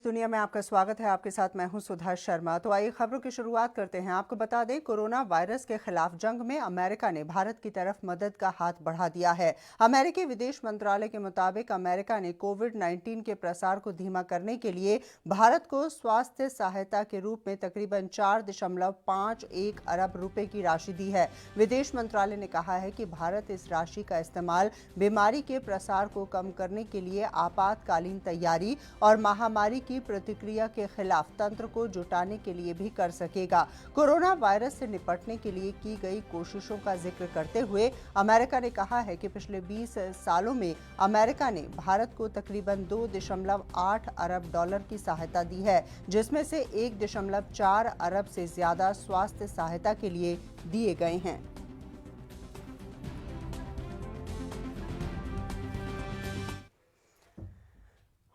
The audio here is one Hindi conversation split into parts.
दुनिया में आपका स्वागत है। आपके साथ मैं हूं सुधा शर्मा। तो आइए खबरों की शुरुआत करते हैं। आपको बता दें, कोरोना वायरस के खिलाफ जंग में अमेरिका ने भारत की तरफ मदद का हाथ बढ़ा दिया है। अमेरिकी विदेश मंत्रालय के मुताबिक अमेरिका ने कोविड-19 के प्रसार को धीमा करने के लिए भारत को स्वास्थ्य सहायता के रूप में तकरीबन 4.51 अरब रुपए की राशि दी है। विदेश मंत्रालय ने कहा है कि भारत इस राशि का इस्तेमाल बीमारी के प्रसार को कम करने के लिए आपातकालीन तैयारी और महामारी की प्रतिक्रिया के खिलाफ तंत्र को जुटाने के लिए भी कर सकेगा। कोरोना वायरस से निपटने के लिए की गई कोशिशों का जिक्र करते हुए अमेरिका ने कहा है कि पिछले 20 सालों में अमेरिका ने भारत को तकरीबन 2.8 अरब डॉलर की सहायता दी है, जिसमें से 1.4 अरब से ज्यादा स्वास्थ्य सहायता के लिए दिए गए हैं।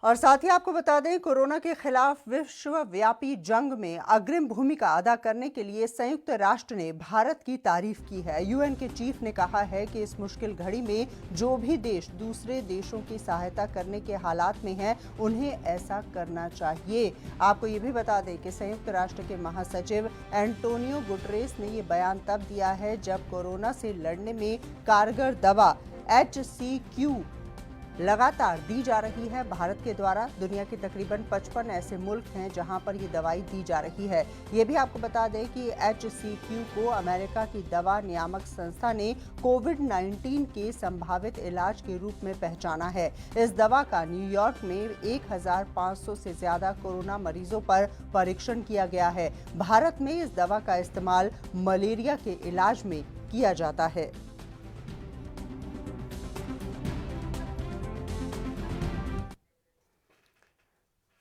और साथ ही आपको बता दें, कोरोना के खिलाफ विश्वव्यापी जंग में अग्रिम भूमिका अदा करने के लिए संयुक्त राष्ट्र ने भारत की तारीफ की है। यूएन के चीफ ने कहा है कि इस मुश्किल घड़ी में जो भी देश दूसरे देशों की सहायता करने के हालात में हैं, उन्हें ऐसा करना चाहिए। आपको ये भी बता दें कि संयुक्त राष्ट्र के महासचिव एंटोनियो गुटरेस ने ये बयान तब दिया है जब कोरोना से लड़ने में कारगर दवा HCQ लगातार दी जा रही है। भारत के द्वारा दुनिया के तकरीबन 55 ऐसे मुल्क हैं जहां पर ये दवाई दी जा रही है। ये भी आपको बता दें कि HCQ को अमेरिका की दवा नियामक संस्था ने कोविड-19 के संभावित इलाज के रूप में पहचाना है। इस दवा का न्यूयॉर्क में 1500 से ज्यादा कोरोना मरीजों पर परीक्षण किया गया है। भारत में इस दवा का इस्तेमाल मलेरिया के इलाज में किया जाता है।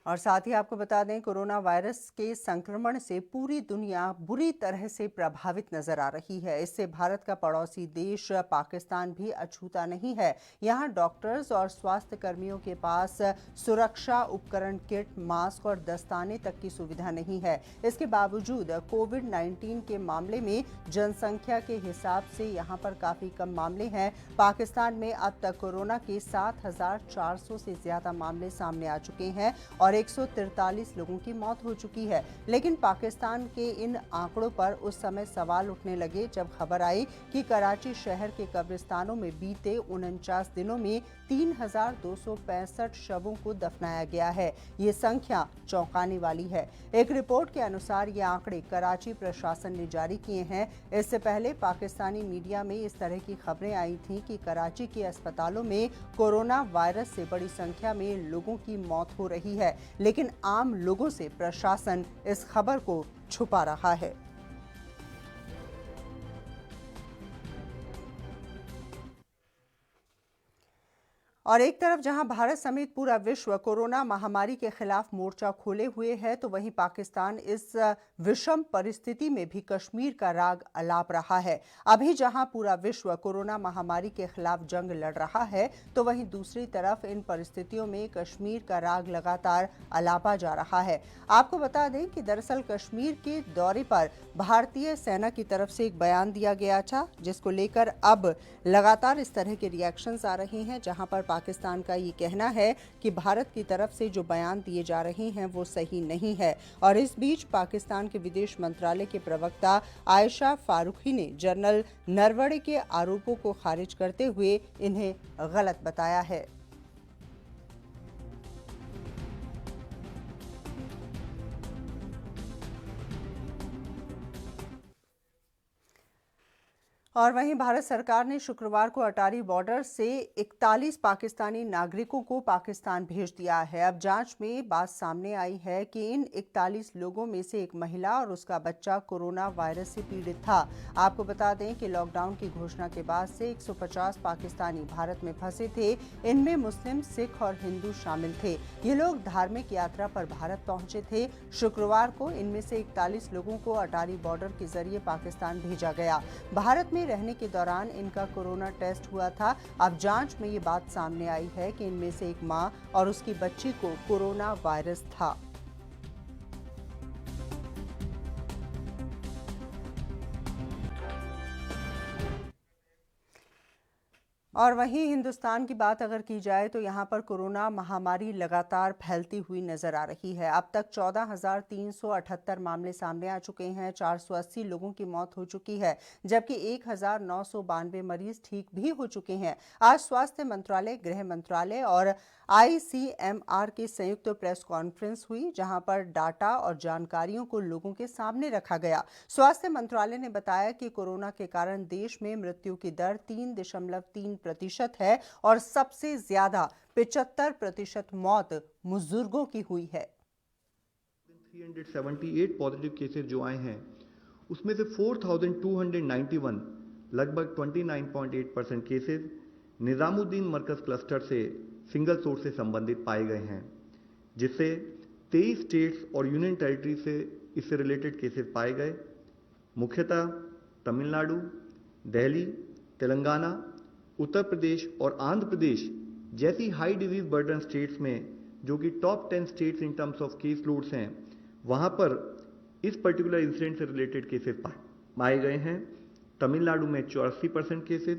और साथ ही आपको बता दें, कोरोना वायरस के संक्रमण से पूरी दुनिया बुरी तरह से प्रभावित नजर आ रही है। इससे भारत का पड़ोसी देश पाकिस्तान भी अछूता नहीं है। यहाँ डॉक्टर्स और स्वास्थ्य कर्मियों के पास सुरक्षा उपकरण, किट, मास्क और दस्ताने तक की सुविधा नहीं है। इसके बावजूद कोविड-19 के मामले में जनसंख्या के हिसाब से यहाँ पर काफी कम मामले हैं। पाकिस्तान में अब तक कोरोना के 7,400 से ज्यादा मामले सामने आ चुके हैं और 143 लोगों की मौत हो चुकी है। लेकिन पाकिस्तान के इन आंकड़ों पर उस समय सवाल उठने लगे जब खबर आई कि कराची शहर के कब्रिस्तानों में बीते 49 दिनों में 3,265 शवों को दफनाया गया है। ये संख्या चौंकाने वाली है। एक रिपोर्ट के अनुसार ये आंकड़े कराची प्रशासन ने जारी किए हैं। इससे पहले पाकिस्तानी मीडिया में इस तरह की खबरें आई थीं कि कराची के अस्पतालों में कोरोना वायरस से बड़ी संख्या में लोगों की मौत हो रही है, लेकिन आम लोगों से प्रशासन इस खबर को छुपा रहा है। और एक तरफ जहां भारत समेत पूरा विश्व कोरोना महामारी के खिलाफ मोर्चा खोले हुए है, तो वहीं पाकिस्तान इस विषम परिस्थिति में भी कश्मीर का राग अलाप रहा है। अभी जहां पूरा विश्व कोरोना महामारी के खिलाफ जंग लड़ रहा है, तो वहीं दूसरी तरफ इन परिस्थितियों में कश्मीर का राग लगातार अलापा जा रहा है। आपको बता दें कि दरअसल कश्मीर के दौरे पर भारतीय सेना की तरफ से एक बयान दिया गया था, जिसको लेकर अब लगातार इस तरह के रिएक्शंस आ रहे हैं, जहां पर पाकिस्तान का ये कहना है कि भारत की तरफ से जो बयान दिए जा रहे हैं वो सही नहीं है। और इस बीच पाकिस्तान के विदेश मंत्रालय के प्रवक्ता आयशा फारूकी ने जनरल नरवणे के आरोपों को खारिज करते हुए इन्हें गलत बताया है। और वहीं भारत सरकार ने शुक्रवार को अटारी बॉर्डर से 41 पाकिस्तानी नागरिकों को पाकिस्तान भेज दिया है। अब जांच में बात सामने आई है कि इन 41 लोगों में से एक महिला और उसका बच्चा कोरोना वायरस से पीड़ित था। आपको बता दें कि लॉकडाउन की घोषणा के बाद से 150 पाकिस्तानी भारत में फंसे थे। इनमें मुस्लिम, सिख और हिंदू शामिल थे। ये लोग धार्मिक यात्रा पर भारत पहुंचे थे। शुक्रवार को इनमें से 41 लोगों को अटारी बॉर्डर के जरिए पाकिस्तान भेजा गया। भारत में रहने के दौरान इनका कोरोना टेस्ट हुआ था। अब जांच में ये बात सामने आई है कि इनमें से एक मां और उसकी बच्ची को कोरोना वायरस था। और वहीं हिंदुस्तान की बात अगर की जाए तो यहाँ पर कोरोना महामारी लगातार फैलती हुई नजर आ रही है। अब तक 14,378 मामले सामने आ चुके हैं, 480 लोगों की मौत हो चुकी है, जबकि 1,992 मरीज ठीक भी हो चुके हैं। आज स्वास्थ्य मंत्रालय, गृह मंत्रालय और ICMR की संयुक्त प्रेस कॉन्फ्रेंस हुई, जहां पर डाटा और जानकारियों को लोगों के सामने रखा गया। स्वास्थ्य मंत्रालय ने बताया कि कोरोना के कारण देश में मृत्यु की दर 3.3% है और सबसे ज्यादा 75% मौत बुजुर्गों की हुई है। 378 पॉजिटिव केसेस जो आए हैं उसमें से 4,291 लगभग 29.8% केसेस निजामुद्दीन मरकज क्लस्टर से सिंगल सोर्स से संबंधित पाए गए हैं, जिससे 23 स्टेट्स और यूनियन टेरिटरी से इससे रिलेटेड केसेस पाए गए। मुख्यतः तमिलनाडु, दिल्ली, तेलंगाना, उत्तर प्रदेश और आंध्र प्रदेश जैसी हाई डिजीज बर्डन स्टेट्स में, जो कि top 10 states in terms of case loads हैं, वहां पर इस पर्टिकुलर इंसिडेंट से रिलेटेड केसेस पाए गए हैं। तमिलनाडु में 84% केसेस,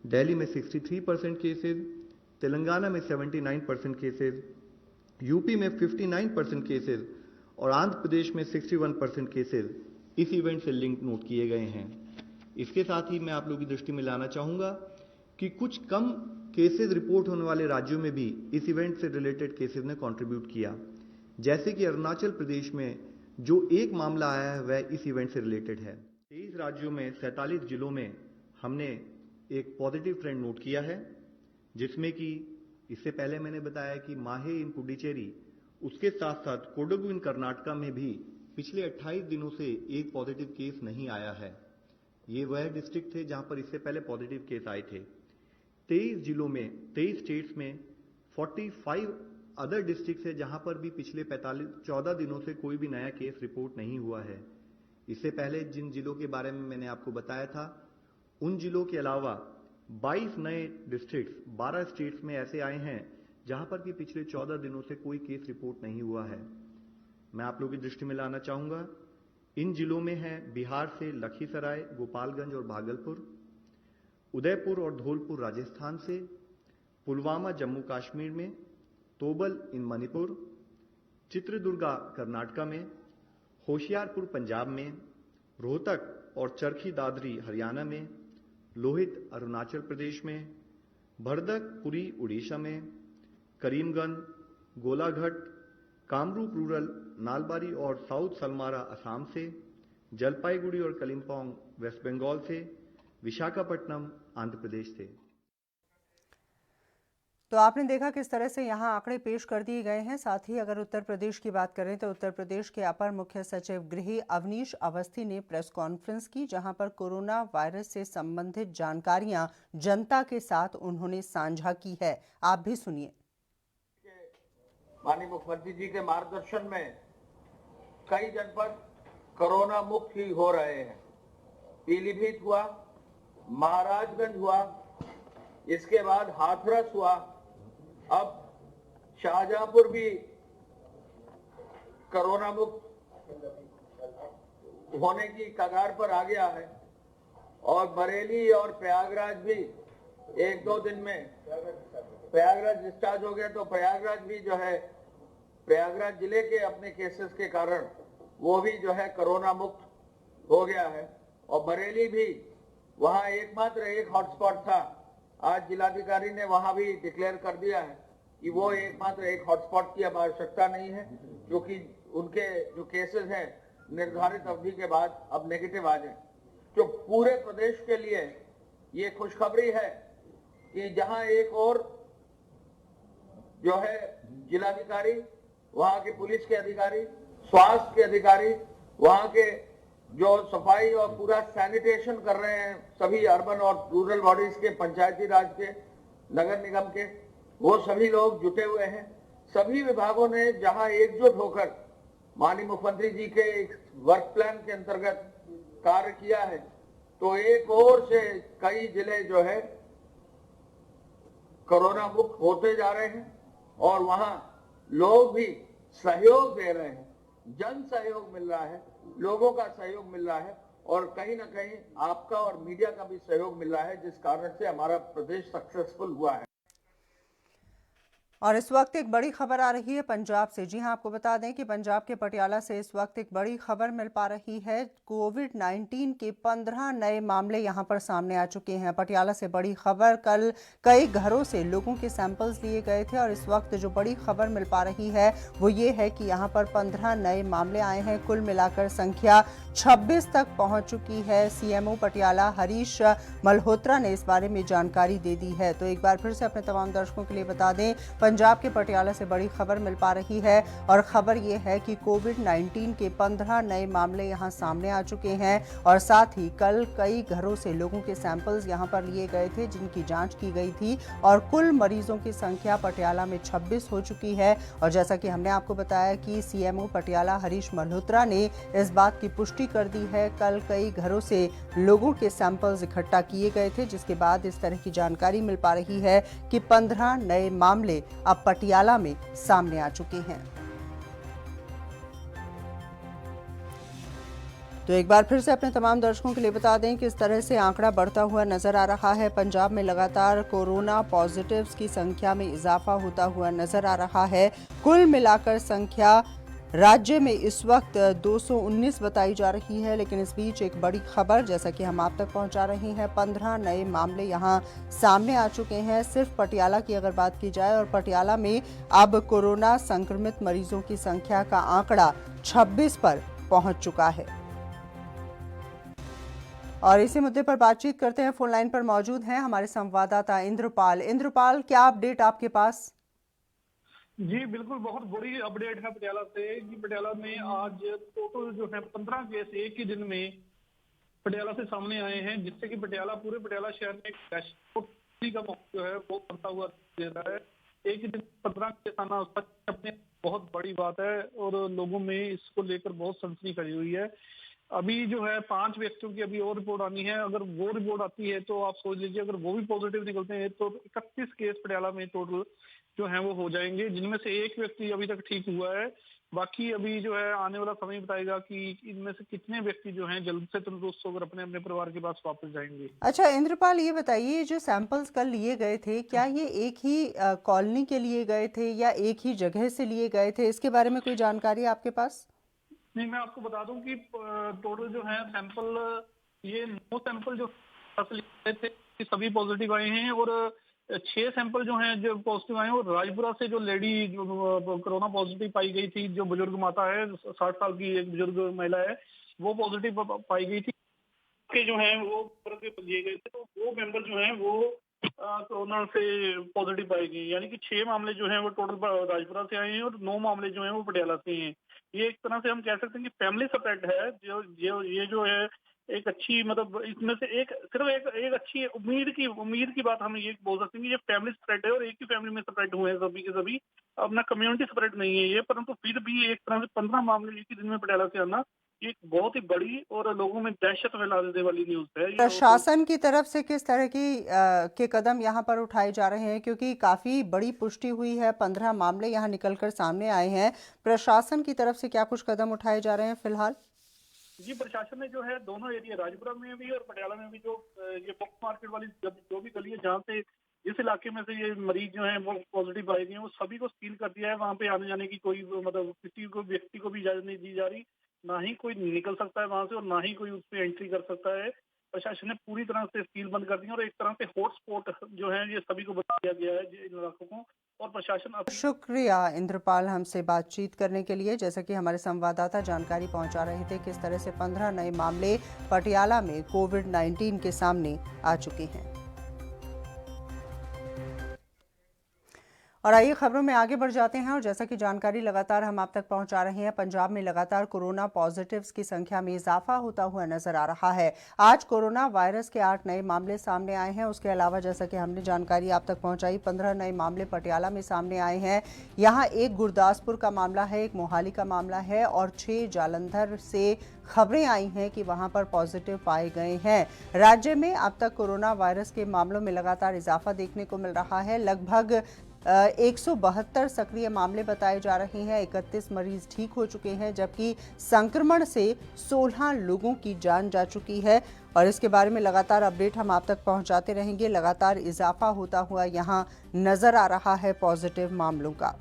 दिल्ली में 63% केसेस, तेलंगाना में 79% केसेस, यूपी में 59% केसेस और आंध्र प्रदेश में 61% केसेस इस इवेंट से लिंक नोट किए गए हैं। इसके साथ ही मैं आप लोगों की दृष्टि में लाना चाहूंगा कि कुछ कम केसेस रिपोर्ट होने वाले राज्यों में भी इस इवेंट से रिलेटेड केसेस ने कंट्रीब्यूट किया, जैसे कि अरुणाचल प्रदेश में जो एक मामला आया है वह इस इवेंट से रिलेटेड है। 23 राज्यों में 47 जिलों में हमने एक पॉजिटिव ट्रेंड नोट किया है, जिसमें कि इससे पहले मैंने बताया कि माहे इन पुडुचेरी, उसके साथ साथ कोडगु इन कर्नाटका में भी पिछले 28 दिनों से एक पॉजिटिव केस नहीं आया है। ये वह डिस्ट्रिक्ट थे जहां पर इससे पहले पॉजिटिव केस आए थे। 23 जिलों में, 23 स्टेट्स में 45 अदर डिस्ट्रिक्ट है जहां पर भी पिछले 14 दिनों से कोई भी नया केस रिपोर्ट नहीं हुआ है। इससे पहले जिन जिलों के बारे में मैंने आपको बताया था, उन जिलों के अलावा 22 नए डिस्ट्रिक्ट्स, 12 स्टेट्स में ऐसे आए हैं जहां पर भी पिछले 14 दिनों से कोई केस रिपोर्ट नहीं हुआ है। मैं आप लोगों की दृष्टि में लाना चाहूंगा, इन जिलों में है बिहार से लखीसराय, गोपालगंज और भागलपुर, उदयपुर और धौलपुर राजस्थान से, पुलवामा जम्मू कश्मीर में, तोबल इन मणिपुर, चित्रदुर्गा कर्नाटका में, होशियारपुर पंजाब में, रोहतक और चरखी दादरी हरियाणा में, लोहित अरुणाचल प्रदेश में, भरदक पुरी उड़ीसा में, करीमगंज, गोलाघाट, कामरूप रूरल, नालबारी और साउथ सलमारा असम से, जलपाईगुड़ी और कलिम्पोंग वेस्ट बंगाल से, विशाखापट्टनम आंध्र प्रदेश से। तो आपने देखा किस तरह से यहाँ आंकड़े पेश कर दिए गए हैं। साथ ही अगर उत्तर प्रदेश की बात करें तो उत्तर प्रदेश के अपर मुख्य सचिव गृह अवनीश अवस्थी ने प्रेस कॉन्फ्रेंस की, जहां पर कोरोना वायरस से संबंधित जानकारियां जनता के साथ उन्होंने साझा की है। आप भी सुनिए। माननीय मुख्यमंत्री जी के मार्गदर्शन में कई जनपद कोरोना मुक्त ही हो रहे हैं। पीलीभीत हुआ, महाराजगंज हुआ, इसके बाद हाथरस हुआ, अब शाहजहांपुर भी कोरोना मुक्त होने की कगार पर आ गया है और बरेली और प्रयागराज भी 1-2 दिन में प्रयागराज डिस्चार्ज हो गया, तो प्रयागराज भी जो है, प्रयागराज जिले के अपने केसेस के कारण वो भी जो है कोरोना मुक्त हो गया है। और बरेली भी, वहां एकमात्र एक हॉटस्पॉट था, आज जिलाधिकारी ने वहां भी डिक्लेयर कर दिया है कि वो एकमात्र एक हॉटस्पॉट की अब आवश्यकता नहीं है, क्योंकि उनके जो केसेस हैं निर्धारित अवधि के बाद अब नेगेटिव आ जाए। तो पूरे प्रदेश के लिए ये खुशखबरी है कि जहां एक और जो है जिलाधिकारी, वहां के पुलिस के अधिकारी, स्वास्थ्य के अधिकारी, वहां के जो सफाई और पूरा सैनिटेशन कर रहे हैं, सभी अर्बन और रूरल बॉडीज के, पंचायती राज के, नगर निगम के, वो सभी लोग जुटे हुए हैं। सभी विभागों ने जहां एकजुट होकर माननीय मुख्यमंत्री जी के एक वर्क प्लान के अंतर्गत कार्य किया है, तो एक और से कई जिले जो है कोरोना मुक्त होते जा रहे हैं और वहां लोग भी सहयोग दे रहे हैं, जन सहयोग मिल रहा है, लोगों का सहयोग मिल रहा है और कहीं ना कहीं आपका और मीडिया का भी सहयोग मिल रहा है, जिस कारण से हमारा प्रदेश सक्सेसफुल हुआ है। और इस वक्त एक बड़ी खबर आ रही है पंजाब से। जी हां, आपको बता दें कि पंजाब के पटियाला से इस वक्त एक बड़ी खबर मिल पा रही है। कोविड-19 के 15 नए मामले यहां पर सामने आ चुके हैं। पटियाला से बड़ी खबर, कल कई घरों से लोगों के सैंपल्स लिए गए थे और इस वक्त जो बड़ी खबर मिल पा रही है वो ये है कि यहां पर 15 नए मामले आए हैं। कुल मिलाकर संख्या 26 तक पहुंच चुकी है। सीएमओ पटियाला हरीश मल्होत्रा ने इस बारे में जानकारी दे दी है। तो एक बार फिर से अपने तमाम दर्शकों के लिए बता दें, पंजाब के पटियाला से बड़ी खबर मिल पा रही है और खबर यह है कि कोविड-19 के 15 नए मामले यहां सामने आ चुके हैं और साथ ही कल कई घरों से लोगों के सैंपल्स यहां पर लिए गए थे जिनकी जांच की गई थी और कुल मरीजों की संख्या पटियाला में 26 हो चुकी है। और जैसा कि हमने आपको बताया कि सीएमओ पटियाला हरीश मल्होत्रा ने इस बात की पुष्टि कर दी है। कल कई घरों से लोगों के सैंपल्स इकट्ठा किए गए थे जिसके बाद इस तरह की जानकारी मिल पा रही है कि 15 नए मामले अब पटियाला में सामने आ चुके हैं। तो एक बार फिर से अपने तमाम दर्शकों के लिए बता दें कि इस तरह से आंकड़ा बढ़ता हुआ नजर आ रहा है। पंजाब में लगातार कोरोना पॉजिटिव्स की संख्या में इजाफा होता हुआ नजर आ रहा है। कुल मिलाकर संख्या राज्य में इस वक्त 219 बताई जा रही है। लेकिन इस बीच एक बड़ी खबर जैसा कि हम आप तक पहुंचा रहे हैं, 15 नए मामले यहां सामने आ चुके हैं। सिर्फ पटियाला की अगर बात की जाए और पटियाला में अब कोरोना संक्रमित मरीजों की संख्या का आंकड़ा 26 पर पहुंच चुका है। और इसी मुद्दे पर बातचीत करते हैं। फोन लाइन पर मौजूद हैं हमारे संवाददाता इंद्रपाल। इंद्रपाल, क्या अपडेट आपके पास? जी बिल्कुल, बहुत बड़ी अपडेट है पटियाला से कि पटियाला में आज टोटल जो है 15 केस एक ही दिन में पटियाला से सामने आए हैं, जिससे कि पूरे पटियाला शहर में एक का मौका जो है वो बढ़ता हुआ दे रहा है। एक ही दिन 15 केस आना अपने बहुत बड़ी बात है और लोगों में इसको लेकर बहुत सनसनी फैली हुई है। अभी जो है 5 व्यक्तियों की अभी और रिपोर्ट आनी है। अगर वो रिपोर्ट आती है तो आप सोच लीजिए, अगर वो भी पॉजिटिव निकलते हैं तो 31 केस पटियाला में टोटल जो है वो हो जाएंगे, जिनमें से एक व्यक्ति अभी तक ठीक हुआ है। बाकी अभी जो है आने वाला समय बताएगा कि इनमें से कितने व्यक्ति जो हैं जल्द से तंदुरुस्त होकर अपने अपने परिवार के पास वापस जाएंगे। अच्छा इंद्रपाल, ये बताइए, जो सैंपल्स कल लिए गए थे क्या ये एक ही कॉलोनी के लिए गए थे या एक ही जगह से लिए गए थे? इसके बारे में कोई जानकारी आपके पास? नहीं, मैं आपको बता दूं कि टोटल जो है सैंपल, ये 9 सैंपल जो लिए थे सभी पॉजिटिव आए हैं और 6 सैंपल जो हैं जो पॉजिटिव आए हैं वो राजपुरा से जो लेडी जो कोरोना पॉजिटिव पाई गई थी, जो बुजुर्ग माता है, 60 साल की एक बुजुर्ग महिला है, वो पॉजिटिव पाई गई थी के जो हैं वो लिए गए थे। तो वो मेंबर जो हैं वो कोरोना से पॉजिटिव पाई गई, यानी कि 6 मामले जो हैं वो टोटल राजपुरा से आए हैं और 9 मामले जो हैं वो पटियाला से हैं। ये एक तरह से हम कह सकते हैं कि फैमिली स्प्रेड है। ये जो है एक अच्छी, मतलब इसमें से एक सिर्फ एक अच्छी उम्मीद की बात हम ये बोल सकते हैं कि ये फैमिली स्प्रेड है और एक ही फैमिली में स्प्रेड हुए हैं सभी के सभी, अपना कम्युनिटी स्प्रेड नहीं है ये। परंतु फिर भी एक तरह से 15 मामले एक ही दिन में पटियाला से आना एक बहुत ही बड़ी और लोगों में दहशत फैला देने वाली न्यूज है। प्रशासन की तरफ से किस तरह के कदम यहाँ पर उठाए जा रहे हैं, क्योंकि काफी बड़ी पुष्टि हुई है, 15 मामले यहाँ निकलकर सामने आए हैं। प्रशासन की तरफ से क्या कुछ कदम उठाए जा रहे हैं फिलहाल? जी, प्रशासन ने जो है दोनों एरिया राजपुरा में भी और पटियाला में भी जो ये बॉक्स मार्केट वाली जो भी गली है जहाँ से जिस इलाके में से ये मरीज जो है वो पॉजिटिव पाए गए हैं, वो सभी को सील कर दिया है। वहाँ पे आने जाने की कोई मतलब किसी को व्यक्ति को भी इजाजत नहीं दी जा रही, ना ही कोई निकल सकता है वहां से और ना ही कोई उस पर एंट्री कर सकता है। प्रशासन ने पूरी तरह से सील बंद कर दी और एक तरह से हॉटस्पॉट जो है ये सभी को बता दिया गया है इन इलाकों को। और प्रशासन शुक्रिया इंद्रपाल हमसे बातचीत करने के लिए। जैसा कि हमारे संवाददाता जानकारी पहुंचा रहे थे, किस तरह से 15 नए मामले पटियाला में कोविड-19 के सामने आ चुके हैं। और आइए खबरों में आगे बढ़ जाते हैं। और जैसा कि जानकारी लगातार हम आप तक पहुंचा रहे हैं, पंजाब में लगातार कोरोना पॉजिटिव्स की संख्या में इजाफा होता हुआ नजर आ रहा है। आज कोरोना वायरस के 8 नए मामले सामने आए हैं। उसके अलावा जैसा कि हमने जानकारी आप तक पहुंचाई, 15 नए मामले पटियाला में सामने आए हैं। यहाँ एक गुरदासपुर का मामला है, एक मोहाली का मामला है और 6 जालंधर से खबरें आई हैं कि वहां पर पॉजिटिव पाए गए हैं। राज्य में अब तक कोरोना वायरस के मामलों में लगातार इजाफा देखने को मिल रहा है। लगभग 172 सक्रिय मामले बताए जा रहे हैं। 31 मरीज ठीक हो चुके हैं, जबकि संक्रमण से 16 लोगों की जान जा चुकी है। और इसके बारे में लगातार अपडेट हम आप तक पहुंचाते रहेंगे। लगातार इजाफा होता हुआ यहां नजर आ रहा है पॉजिटिव मामलों का।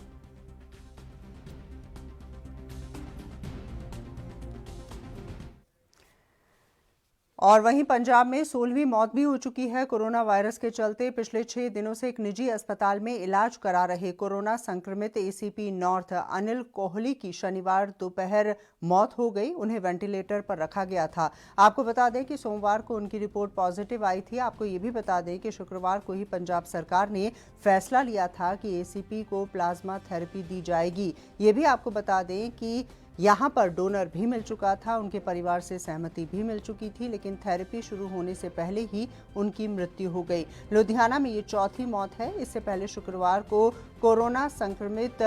और वहीं पंजाब में 16वीं मौत भी हो चुकी है कोरोना वायरस के चलते। पिछले 6 दिनों से एक निजी अस्पताल में इलाज करा रहे कोरोना संक्रमित एसीपी नॉर्थ अनिल कोहली की शनिवार दोपहर मौत हो गई। उन्हें वेंटिलेटर पर रखा गया था। आपको बता दें कि सोमवार को उनकी रिपोर्ट पॉजिटिव आई थी। आपको ये भी बता दें कि शुक्रवार को ही पंजाब सरकार ने फैसला लिया था कि एसीपी को प्लाज्मा थेरेपी दी जाएगी। ये भी आपको बता दें कि यहाँ पर डोनर भी मिल चुका था, उनके परिवार से सहमति भी मिल चुकी थी, लेकिन थेरेपी शुरू होने से पहले ही उनकी मृत्यु हो गई। लुधियाना में ये चौथी मौत है। इससे पहले शुक्रवार को कोरोना संक्रमित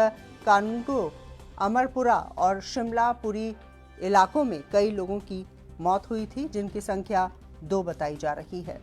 कानूनगो, अमरपुरा और शिमलापुरी इलाकों में कई लोगों की मौत हुई थी, जिनकी संख्या 2 बताई जा रही है।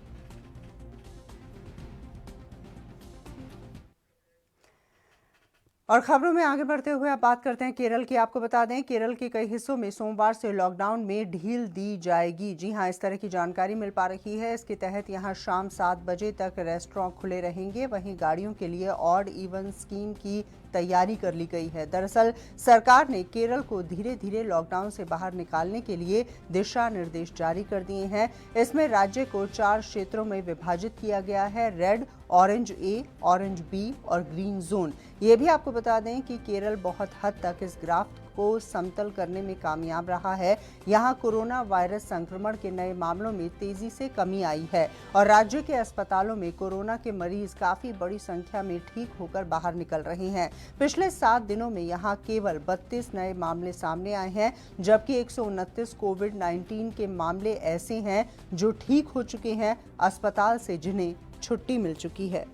और खबरों में आगे बढ़ते हुए अब बात करते हैं केरल की। आपको बता दें केरल के कई हिस्सों में सोमवार से लॉकडाउन में ढील दी जाएगी। जी हां, इस तरह की जानकारी मिल पा रही है। इसके तहत यहां शाम 7 बजे तक रेस्टोरेंट खुले रहेंगे। वहीं गाड़ियों के लिए ऑड इवन स्कीम की तैयारी कर ली गई है। दरअसल सरकार ने केरल को धीरे धीरे लॉकडाउन से बाहर निकालने के लिए दिशा निर्देश जारी कर दिए हैं। इसमें राज्य को 4 क्षेत्रों में विभाजित किया गया है: रेड, ऑरेंज ए, ऑरेंज बी और ग्रीन जोन। ये भी आपको बता दें कि केरल बहुत हद तक इस ग्राफ को समतल करने में कामयाब रहा है। यहाँ कोरोना वायरस संक्रमण के नए मामलों में तेजी से कमी आई है और राज्य के अस्पतालों में कोरोना के मरीज काफी बड़ी संख्या में ठीक होकर बाहर निकल रहे हैं। पिछले 7 दिनों में यहाँ केवल 32 नए मामले सामने आए हैं, जबकि 129 कोविड-19 के मामले ऐसे हैं जो ठीक हो चुके हैं अस्पताल से, जिन्हें छुट्टी मिल चुकी है।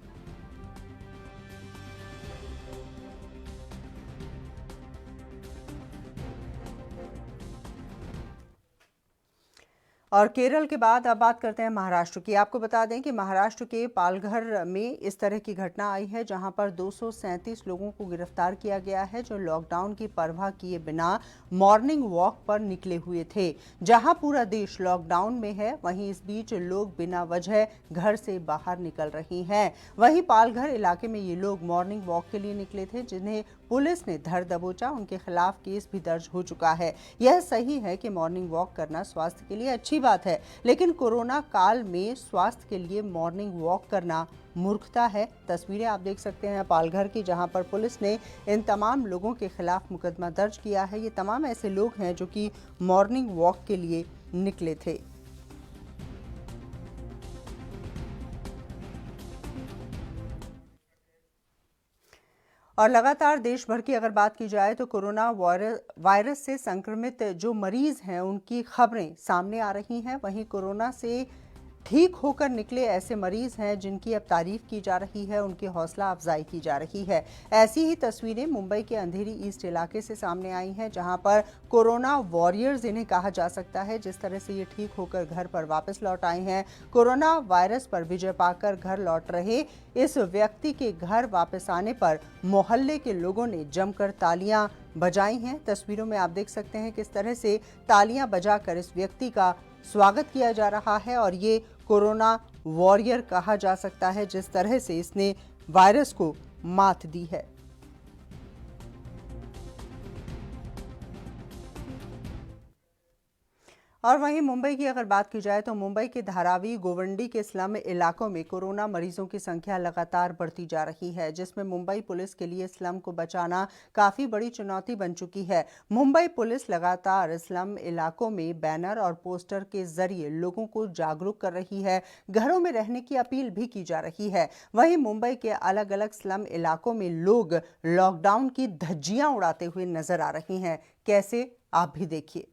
और केरल के बाद अब बात करते हैं महाराष्ट्र की। आपको बता दें कि महाराष्ट्र के पालघर में इस तरह की घटना आई है, जहां पर 237 लोगों को गिरफ्तार किया गया है, जो लॉकडाउन की परवाह किए बिना मॉर्निंग वॉक पर निकले हुए थे। जहां पूरा देश लॉकडाउन में है, वहीं इस बीच लोग बिना वजह घर से बाहर निकल रहे हैं। वहीं पालघर इलाके में ये लोग मॉर्निंग वॉक के लिए निकले थे, जिन्हें पुलिस ने धर दबोचा। उनके खिलाफ केस भी दर्ज हो चुका है। यह सही है कि मॉर्निंग वॉक करना स्वास्थ्य के लिए अच्छी बात है, लेकिन कोरोना काल में स्वास्थ्य के लिए मॉर्निंग वॉक करना मूर्खता है। तस्वीरें आप देख सकते हैं पालघर की, जहां पर पुलिस ने इन तमाम लोगों के खिलाफ मुकदमा दर्ज किया है। ये तमाम ऐसे लोग हैं जो कि मॉर्निंग वॉक के लिए निकले थे। और लगातार देश भर की अगर बात की जाए तो कोरोना वायरस से संक्रमित जो मरीज हैं, उनकी खबरें सामने आ रही हैं। वहीं कोरोना से ठीक होकर निकले ऐसे मरीज हैं जिनकी अब तारीफ की जा रही है, उनकी हौसला अफजाई की जा रही है। ऐसी ही तस्वीरें मुंबई के अंधेरी ईस्ट इलाके से सामने आई हैं, जहां पर कोरोना वॉरियर्स इन्हें कहा जा सकता है। जिस तरह से ये ठीक होकर घर पर वापस लौट आए हैं, कोरोना वायरस पर विजय पाकर घर लौट रहे इस व्यक्ति के घर वापस आने पर मोहल्ले के लोगों ने जमकर तालियां बजाई हैं। तस्वीरों में आप देख सकते हैं किस तरह से तालियां बजाकर इस व्यक्ति का स्वागत किया जा रहा है और ये कोरोना वॉरियर कहा जा सकता है, जिस तरह से इसने वायरस को मात दी है। और वहीं मुंबई की अगर बात की जाए तो मुंबई के धारावी गोवंडी के स्लम इलाकों में कोरोना मरीजों की संख्या लगातार बढ़ती जा रही है, जिसमें मुंबई पुलिस के लिए स्लम को बचाना काफी बड़ी चुनौती बन चुकी है। मुंबई पुलिस लगातार स्लम इलाकों में बैनर और पोस्टर के जरिए लोगों को जागरूक कर रही है, घरों में रहने की अपील भी की जा रही है। वहीं मुंबई के अलग अलग स्लम इलाकों में लोग लॉकडाउन की धज्जियां उड़ाते हुए नजर आ रहे हैं। कैसे, आप भी देखिए।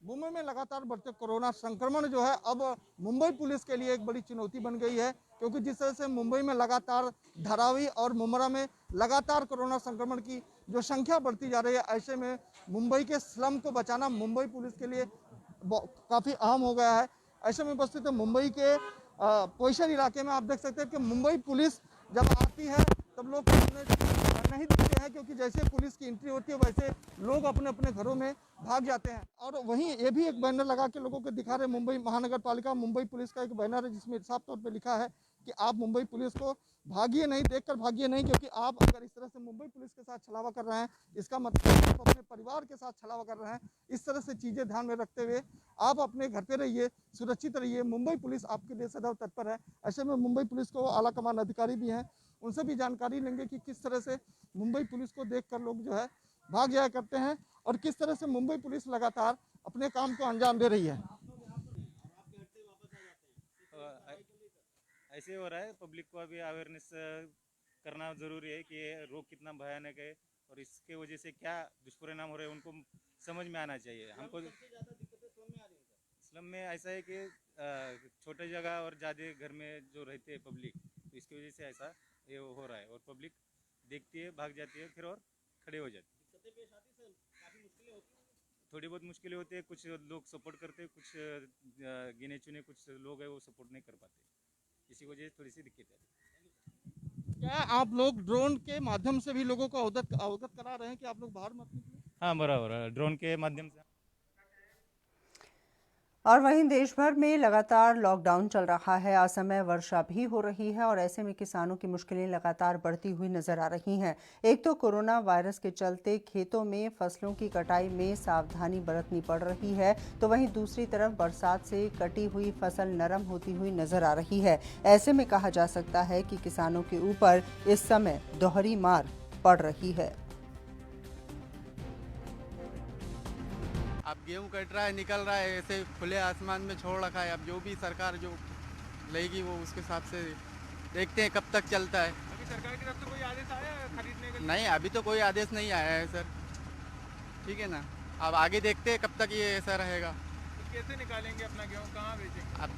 मुंबई में लगातार बढ़ते कोरोना संक्रमण जो है अब मुंबई पुलिस के लिए एक बड़ी चुनौती बन गई है, क्योंकि जिस तरह से मुंबई में लगातार धारावी और मुमरा में लगातार कोरोना संक्रमण की जो संख्या बढ़ती जा रही है, ऐसे में मुंबई के स्लम को बचाना मुंबई पुलिस के लिए काफ़ी अहम हो गया है। ऐसे में उपस्थित है मुंबई के पोजीशन इलाके में आप देख सकते हैं कि मुंबई पुलिस जब आती है तब लोग नहीं दिखते हैं, क्योंकि जैसे पुलिस की एंट्री होती है वैसे लोग अपने अपने घरों में भाग जाते हैं। और वहीं ये भी एक बैनर लगा के लोगों को दिखा रहे, मुंबई महानगर पालिका मुंबई पुलिस का एक बैनर है जिसमें साफ तौर पे लिखा है कि आप मुंबई पुलिस को भागिए नहीं, देखकर भागिए नहीं, क्योंकि आप अगर इस तरह से मुंबई पुलिस के साथ छलावा कर रहे हैं, इसका मतलब आप अपने परिवार के साथ छलावा कर रहे हैं। इस तरह से चीज़ें ध्यान में रखते हुए आप अपने घर पे रहिए, सुरक्षित रहिए। मुंबई पुलिस आपके लिए सदैव तत्पर है। ऐसे में मुंबई पुलिस को आला कमान अधिकारी भी हैं, उनसे भी जानकारी लेंगे कि किस तरह से मुंबई पुलिस को देखकर लोग जो है भाग जाया करते हैं और किस तरह से मुंबई पुलिस लगातार अपने काम को अंजाम दे रही है। ऐसे हो रहा है, पब्लिक को अभी अवेयरनेस करना जरूरी है कि ये रोग कितना भयानक है और इसके वजह से क्या दुष्परिणाम हो रहे हैं उनको समझ में आना चाहिए। हमको स्लम में ऐसा है कि छोटे जगह और ज़्यादा घर में जो रहते हैं पब्लिक, तो इसकी वजह से ऐसा ये हो रहा है और पब्लिक देखती है, भाग जाती है फिर और खड़े हो जाते हैं। थोड़ी बहुत मुश्किलें होती है, कुछ लोग सपोर्ट करते हैं, कुछ गिने चुने कुछ लोग हैं वो सपोर्ट नहीं कर पाते, इसी वजह से थोड़ी सी दिक्कत है। क्या आप लोग ड्रोन के माध्यम से भी लोगों को अवगत करा रहे हैं कि आप लोग बाहर मत निकलिए? हाँ बराबर, ड्रोन के माध्यम से। और वहीं देश भर में लगातार लॉकडाउन चल रहा है, असमय वर्षा भी हो रही है और ऐसे में किसानों की मुश्किलें लगातार बढ़ती हुई नजर आ रही हैं। एक तो कोरोना वायरस के चलते खेतों में फसलों की कटाई में सावधानी बरतनी पड़ रही है, तो वहीं दूसरी तरफ बरसात से कटी हुई फसल नरम होती हुई नजर आ रही है। ऐसे में कहा जा सकता है कि किसानों के ऊपर इस समय दोहरी मार पड़ रही है। अब गेहूँ कट रहा है, निकल रहा है, ऐसे खुले आसमान में छोड़ रखा है। अब जो भी सरकार जो लेगी वो उसके हिसाब से देखते हैं कब तक चलता है। अभी सरकार की तरफ से कोई आदेश आया है खरीदने का? नहीं, अभी तो कोई आदेश नहीं आया है सर, ठीक है ना। अब आगे देखते हैं कब तक ये ऐसा रहेगा। तो कैसे निकालेंगे अपना गेहूँ, कहाँ बेचेंगे? अब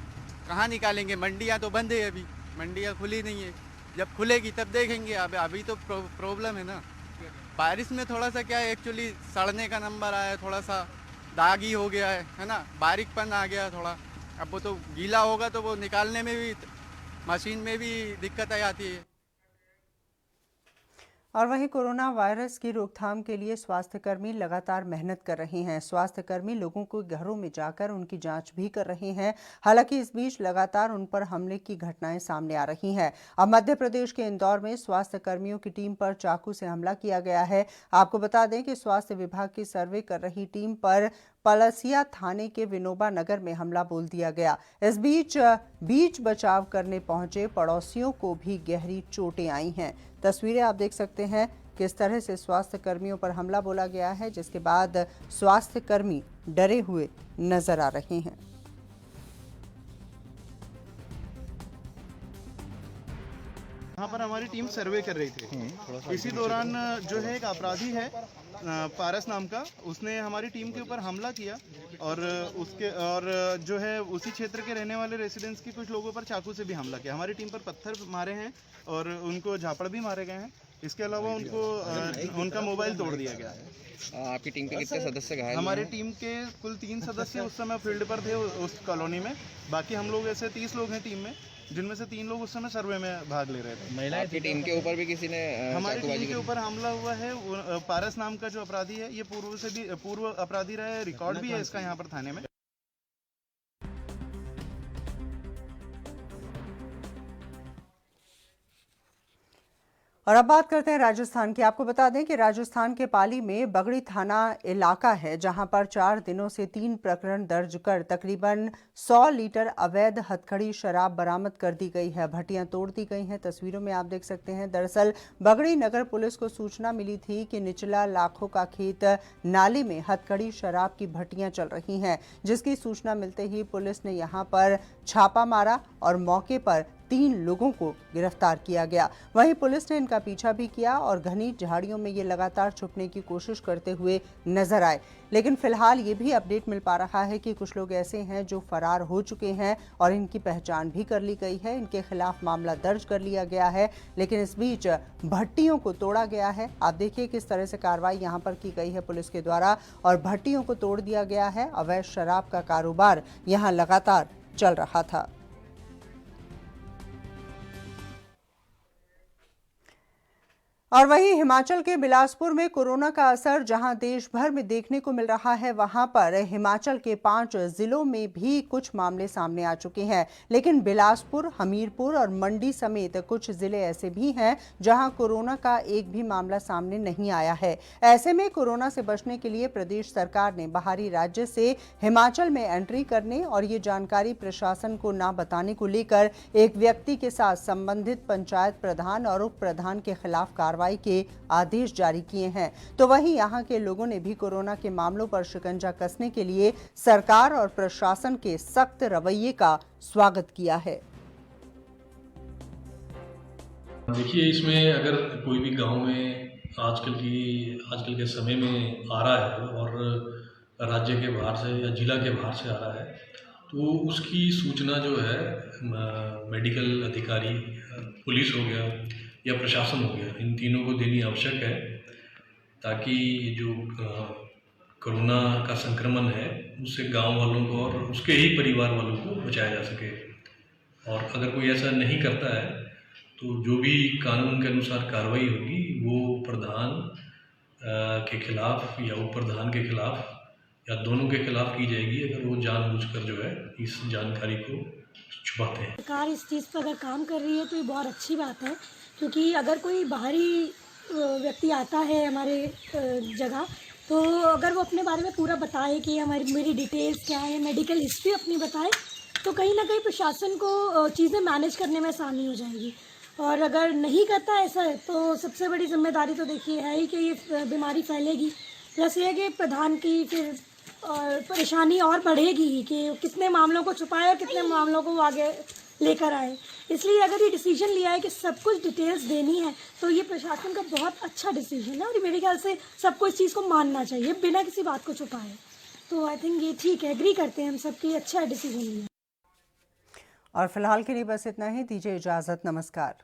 कहाँ निकालेंगे, मंडियाँ तो बंद है, अभी मंडियाँ खुली नहीं है। जब खुलेगी तब देखेंगे। अभी तो प्रॉब्लम है ना, बारिश में थोड़ा सा क्या है, एक्चुअली सड़ने का नंबर आया, थोड़ा सा दागी हो गया है ना, बारीकपन आ गया थोड़ा। अब वो तो गीला होगा तो वो निकालने में भी, मशीन में भी दिक्कत आती है। और वहीं कोरोना वायरस की रोकथाम के लिए स्वास्थ्यकर्मी लगातार मेहनत कर रहे हैं। स्वास्थ्यकर्मी लोगों को घरों में जाकर उनकी जांच भी कर रहे हैं। हालांकि इस बीच लगातार उन पर हमले की घटनाएं सामने आ रही हैं। अब मध्य प्रदेश के इंदौर में स्वास्थ्यकर्मियों की टीम पर चाकू से हमला किया गया है। आपको बता दें कि स्वास्थ्य विभाग की सर्वे कर रही टीम पर पलसिया थाने के विनोबा नगर में हमला बोल दिया गया। इस बीच बचाव करने पहुंचे पड़ोसियों को भी गहरी चोटें आई हैं। तस्वीरें आप देख सकते हैं किस तरह से स्वास्थ्य कर्मियों पर हमला बोला गया है, जिसके बाद स्वास्थ्य कर्मी डरे हुए नजर आ रहे हैं। यहाँ पर हमारी टीम सर्वे कर रही थी। इसी दौरान जो है एक अपराधी है पारस नाम का, उसने हमारी टीम के ऊपर हमला किया और जो है उसी क्षेत्र के रहने वाले रेसिडेंट्स की कुछ लोगों पर चाकू से भी हमला किया। हमारी टीम पर पत्थर मारे हैं और उनको झापड़ भी मारे गए हैं। इसके अलावा उनका मोबाइल तोड़ दिया गया है। आपकी टीम के कितने सदस्य घायल? हमारी टीम के कुल 3 सदस्य उस समय फील्ड पर थे उस कॉलोनी में। बाकी हम लोग ऐसे 30 लोग हैं टीम में, जिनमें से 3 लोग उस समय सर्वे में भाग ले रहे थे। आपकी टीम के ऊपर भी किसी ने हमारी टीम के ऊपर हमला हुआ है। पारस नाम का जो अपराधी है, ये पूर्व अपराधी रहा है, रिकॉर्ड भी है इसका यहाँ पर थाने में। और अब बात करते हैं राजस्थान की। आपको बता दें कि राजस्थान के पाली में बगड़ी थाना इलाका है, जहां पर 4 दिनों से 3 प्रकरण दर्ज कर तकरीबन 100 लीटर अवैध हथकड़ी शराब बरामद कर दी गई है। भट्टियां तोड़ दी गई हैं। तस्वीरों में आप देख सकते हैं। दरअसल बगड़ी नगर पुलिस को सूचना मिली थी कि निचला लाखों का खेत नाले में हथकड़ी शराब की भट्टियां चल रही हैं, जिसकी सूचना मिलते ही पुलिस ने यहां पर छापा मारा और मौके पर 3 लोगों को गिरफ्तार किया गया। वहीं पुलिस ने इनका पीछा भी किया और घनी झाड़ियों में ये लगातार छुपने की कोशिश करते हुए नजर आए। लेकिन फिलहाल ये भी अपडेट मिल पा रहा है कि कुछ लोग ऐसे हैं जो फरार हो चुके हैं और इनकी पहचान भी कर ली गई है। इनके खिलाफ मामला दर्ज कर लिया गया है। लेकिन इस बीच भट्टियों को तोड़ा गया है। आप देखिए किस तरह से कार्रवाई यहाँ पर की गई है पुलिस के द्वारा, और भट्टियों को तोड़ दिया गया है। अवैध शराब का कारोबार यहाँ लगातार चल रहा था। और वहीं हिमाचल के बिलासपुर में कोरोना का असर जहां देश भर में देखने को मिल रहा है, वहां पर हिमाचल के 5 जिलों में भी कुछ मामले सामने आ चुके हैं। लेकिन बिलासपुर, हमीरपुर और मंडी समेत कुछ जिले ऐसे भी हैं जहां कोरोना का एक भी मामला सामने नहीं आया है। ऐसे में कोरोना से बचने के लिए प्रदेश सरकार ने बाहरी राज्य से हिमाचल में एंट्री करने और ये जानकारी प्रशासन को न बताने को लेकर एक व्यक्ति के साथ संबंधित पंचायत प्रधान और उप प्रधान के खिलाफ कार्रवाई के आदेश जारी किए हैं। तो वहीं यहां के लोगों ने भी कोरोना के मामलों पर शिकंजा कसने के लिए सरकार और प्रशासन के सख्त रवैये का स्वागत किया है। देखिए, इसमें अगर कोई भी गांव में आजकल के समय में आ रहा है और राज्य के बाहर से या जिला के बाहर से आ रहा है, तो उसकी सूचना जो है मेडिकल अधिकारी, पुलिस हो गया या प्रशासन हो गया, इन तीनों को देनी आवश्यक है, ताकि जो कोरोना का संक्रमण है उससे गांव वालों को और उसके ही परिवार वालों को बचाया जा सके। और अगर कोई ऐसा नहीं करता है तो जो भी कानून के अनुसार कार्रवाई होगी वो प्रधान के खिलाफ या उप प्रधान के खिलाफ या दोनों के खिलाफ की जाएगी, अगर वो जानबूझकर जो है इस जानकारी को छुपाते हैं। सरकार इस चीज़ पर अगर काम कर रही है तो ये बहुत अच्छी बात है, क्योंकि अगर कोई बाहरी व्यक्ति आता है हमारे जगह, तो अगर वो अपने बारे में पूरा बताए कि मेरी डिटेल्स क्या है, मेडिकल हिस्ट्री अपनी बताए, तो कहीं ना कहीं प्रशासन को चीज़ें मैनेज करने में आसानी हो जाएगी। और अगर नहीं करता ऐसा है तो सबसे बड़ी जिम्मेदारी तो देखिए है ही कि ये बीमारी फैलेगी, प्लस ये कि प्रधान की फिर परेशानी और बढ़ेगी ही कि कितने मामलों को छुपाए और कितने मामलों को आगे लेकर आए। इसलिए अगर ये डिसीजन लिया है कि सब कुछ डिटेल्स देनी है, तो ये प्रशासन का बहुत अच्छा डिसीजन है और मेरे ख्याल से सबको इस चीज़ को मानना चाहिए बिना किसी बात को छुपाए। तो आई थिंक ये ठीक है, एग्री करते हैं हम सबकी, अच्छा डिसीजन लिया। और फिलहाल के लिए बस इतना ही, दीजिए इजाज़त, नमस्कार।